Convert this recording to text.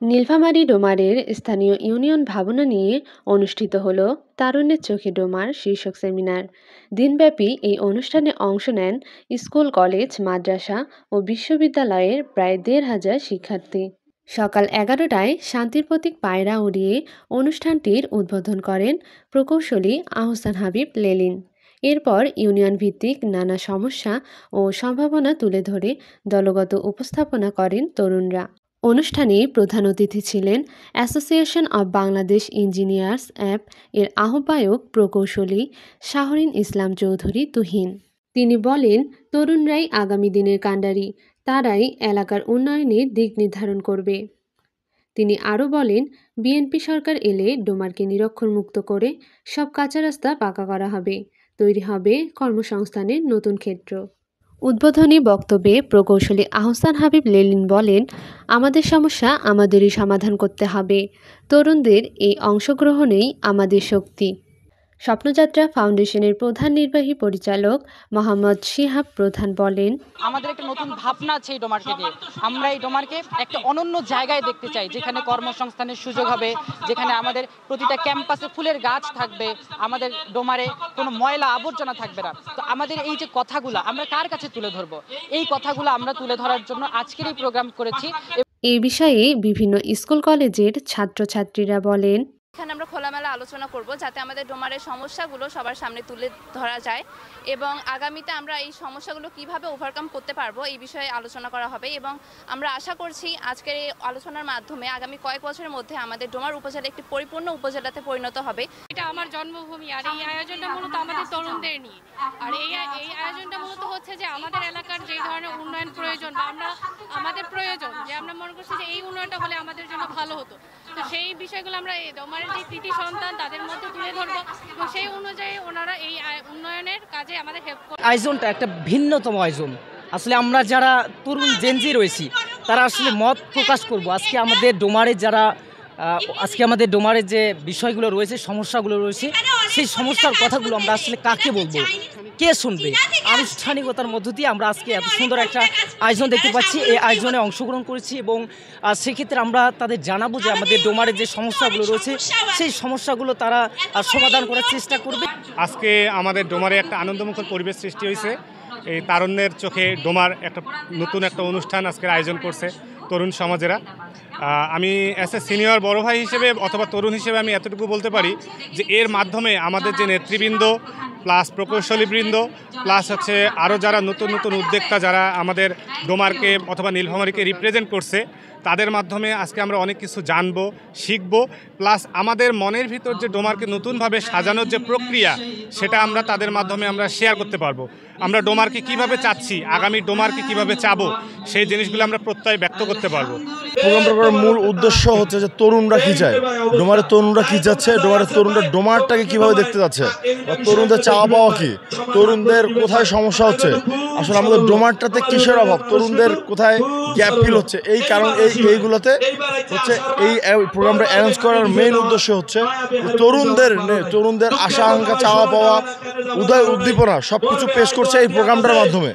নীলফামারী ডোমারের স্থানীয় ইউনিয়ন ভবন নিয়ে অনুষ্ঠিত হল তারুণ্যের চোখে ডোমার শীর্ষক সেমিনার। দিনব্যাপী এই অনুষ্ঠানে অংশ নেন স্কুল, কলেজ, মাদ্রাসা ও বিশ্ববিদ্যালয়ের প্রায় ১,৫০০ শিক্ষার্থী। সকাল ১১টায় শান্তির প্রতীক পায়রা উড়িয়ে অনুষ্ঠানটির উদ্বোধন করেন প্রকৌশলী আহসান হাবিব লেলিন। এরপর ইউনিয়ন ভিত্তিক নানা সমস্যা ও সম্ভাবনা তুলে ধরে দলগত উপস্থাপনা করেন তরুণরা। অনুষ্ঠানে প্রধান অতিথি ছিলেন association of Bangladesh engineers app এর আহ্বায়ক প্রকৌশলী শাহরিন ইসলাম চৌধুরী তুহিন। তিনি বলেন, তরুণরাই আগামী দিনের কাণ্ডারি, তারাই এলাকার উন্নয়নের দিক নির্ধারণ করবে। তিনি আরও বলেন, বিএনপি সরকার এলে ডোমারকে নিরক্ষরমুক্ত করে সব কাঁচা রাস্তা পাকা করা হবে, তৈরি হবে কর্মসংস্থানের নতুন ক্ষেত্র। উদ্বোধনী বক্তব্যে প্রকৌশলী আহসান হাবিব লেলিন বলেন, আমাদের সমস্যা আমাদেরই সমাধান করতে হবে। তরুণদের এই অংশগ্রহণেই আমাদের শক্তি। স্বপ্নযাত্রা ফাউন্ডেশনের প্রধান নির্বাহী পরিচালক মোহাম্মদ শিহাব প্রধান বলেন, আমাদের একটা নতুন ভাবনা আছে এই ডোমারকে নিয়ে। আমরা এই ডোমারকে একটা অনন্য জায়গায় দেখতে চাই, যেখানে কর্মসংস্থানের সুযোগ হবে, যেখানে আমাদের প্রতিটা ক্যাম্পাসে ফুলের গাছ থাকবে, আমাদের ডোমারে কোনো ময়লা আবর্জনা থাকবে না। তো আমাদের এই যে কথাগুলো আমরা কার কাছে তুলে ধরবো, এই কথাগুলো আমরা তুলে ধরার জন্য আজকের এই প্রোগ্রাম করেছি। এই বিষয়ে বিভিন্ন স্কুল কলেজের ছাত্রছাত্রীরা বলেন, এখানে আমরা খোলামেলা আলোচনা করব, যাতে আমাদের ডোমারের সমস্যাগুলো সবার সামনে তুলে ধরা যায় এবং আগামীতে আমরা এই সমস্যাগুলো কিভাবে ওভারকাম করতে পারবো এই বিষয়ে আলোচনা করা হবে। এবং আমরা আশা করছি আজকের এই আলোচনার মাধ্যমে আগামী কয়েক বছরের মধ্যে আমাদের ডোমার উপজেলা একটি পরিপূর্ণ উপজেলাতে পরিণত হবে। এটা আমার জন্মভূমি, আর এই আয়োজনটা মূলত আমাদের তরুণদের নিয়ে। আর এই আয়োজনটা মূলত হচ্ছে যে আমাদের এলাকার যে ধরনের উন্নয়ন প্রয়োজন বা আমাদের প্রয়োজন, যে আমরা মনে করছি যে এই উন্নয়নটা হলে আমাদের জন্য ভালো হতো, তো সেই বিষয়গুলো আমরা এই ডোমারের যে কৃতি সন্তান তাদের মধ্যে তুলে ধরবো এবং সেই অনুযায়ী ওনারা এই উন্নয়নের কাজে আমাদের হেল্প করবে। আয়োজনটা একটা ভিন্নতম আয়োজন। আসলে আমরা যারা তরুণ জেনজি রয়েছি তারা আসলে মত প্রকাশ করব আজকে আমাদের ডোমারের যে বিষয়গুলো রয়েছে, সমস্যাগুলো রয়েছে, সেই সমস্যার কথাগুলো আমরা আসলে কাকে বলবো, কে শুনবে। আনুষ্ঠানিকতার মধ্য দিয়ে আমরা আজকে এত সুন্দর একটা আয়োজন দেখতে পাচ্ছি। এই আয়োজনে অংশগ্রহণ করেছি এবং সেক্ষেত্রে আমরা তাদের জানাবো যে আমাদের ডোমারের যে সমস্যাগুলো রয়েছে সেই সমস্যাগুলো তারা সমাধান করার চেষ্টা করবে। আজকে আমাদের ডোমারে একটা আনন্দমুখর পরিবেশ সৃষ্টি হয়েছে। এই তারুণ্যের চোখে ডোমার একটা নতুন একটা অনুষ্ঠান আজকের আয়োজন করছে তরুণ সমাজেরা। আমি অ্যাজ এ সিনিয়র বড় ভাই হিসেবে অথবা তরুণ হিসেবে আমি এতটুকু বলতে পারি যে এর মাধ্যমে আমাদের যে নেতৃবৃন্দ প্লাস প্রকৌশলীবৃন্দ প্লাস হচ্ছে আরও যারা নতুন নতুন উদ্যোক্তা যারা আমাদের ডোমারকে অথবা নীলফামারীকে রিপ্রেজেন্ট করছে, তাদের মাধ্যমে আজকে আমরা অনেক কিছু জানবো, শিখবো, প্লাস আমাদের মনের ভিতর যে ডোমারকে নতুনভাবে সাজানোর যে প্রক্রিয়া সেটা আমরা তাদের মাধ্যমে আমরা শেয়ার করতে পারবো। আমরা ডোমারকে কিভাবে চাচ্ছি, আগামী ডোমারকে কিভাবে চাবো, সেই জিনিসগুলো আমরা প্রত্যয় ব্যক্ত করতে পারবো। প্রোগ্রামটা করার মূল উদ্দেশ্য হচ্ছে যে তরুণরা কী চায়, ডোমারের তরুণরা কী চাচ্ছে, তরুণরা ডোমারটাকে কীভাবে দেখতে যাচ্ছে, বা তরুণদের চাওয়া পাওয়া কী, তরুণদের কোথায় সমস্যা হচ্ছে, আসলে আমাদের ডোমারটাতে কিসের অভাব, তরুণদের কোথায় গ্যাপ ফিল হচ্ছে, এই কারণ এইগুলোতে হচ্ছে এই প্রোগ্রামটা অ্যারেঞ্জ করার মেইন উদ্দেশ্য হচ্ছে তরুণদের আশা আকাঙ্ক্ষা, চাওয়া পাওয়া, উদয় উদ্দীপনা সব কিছু পেশ করছে এই প্রোগ্রামটার মাধ্যমে।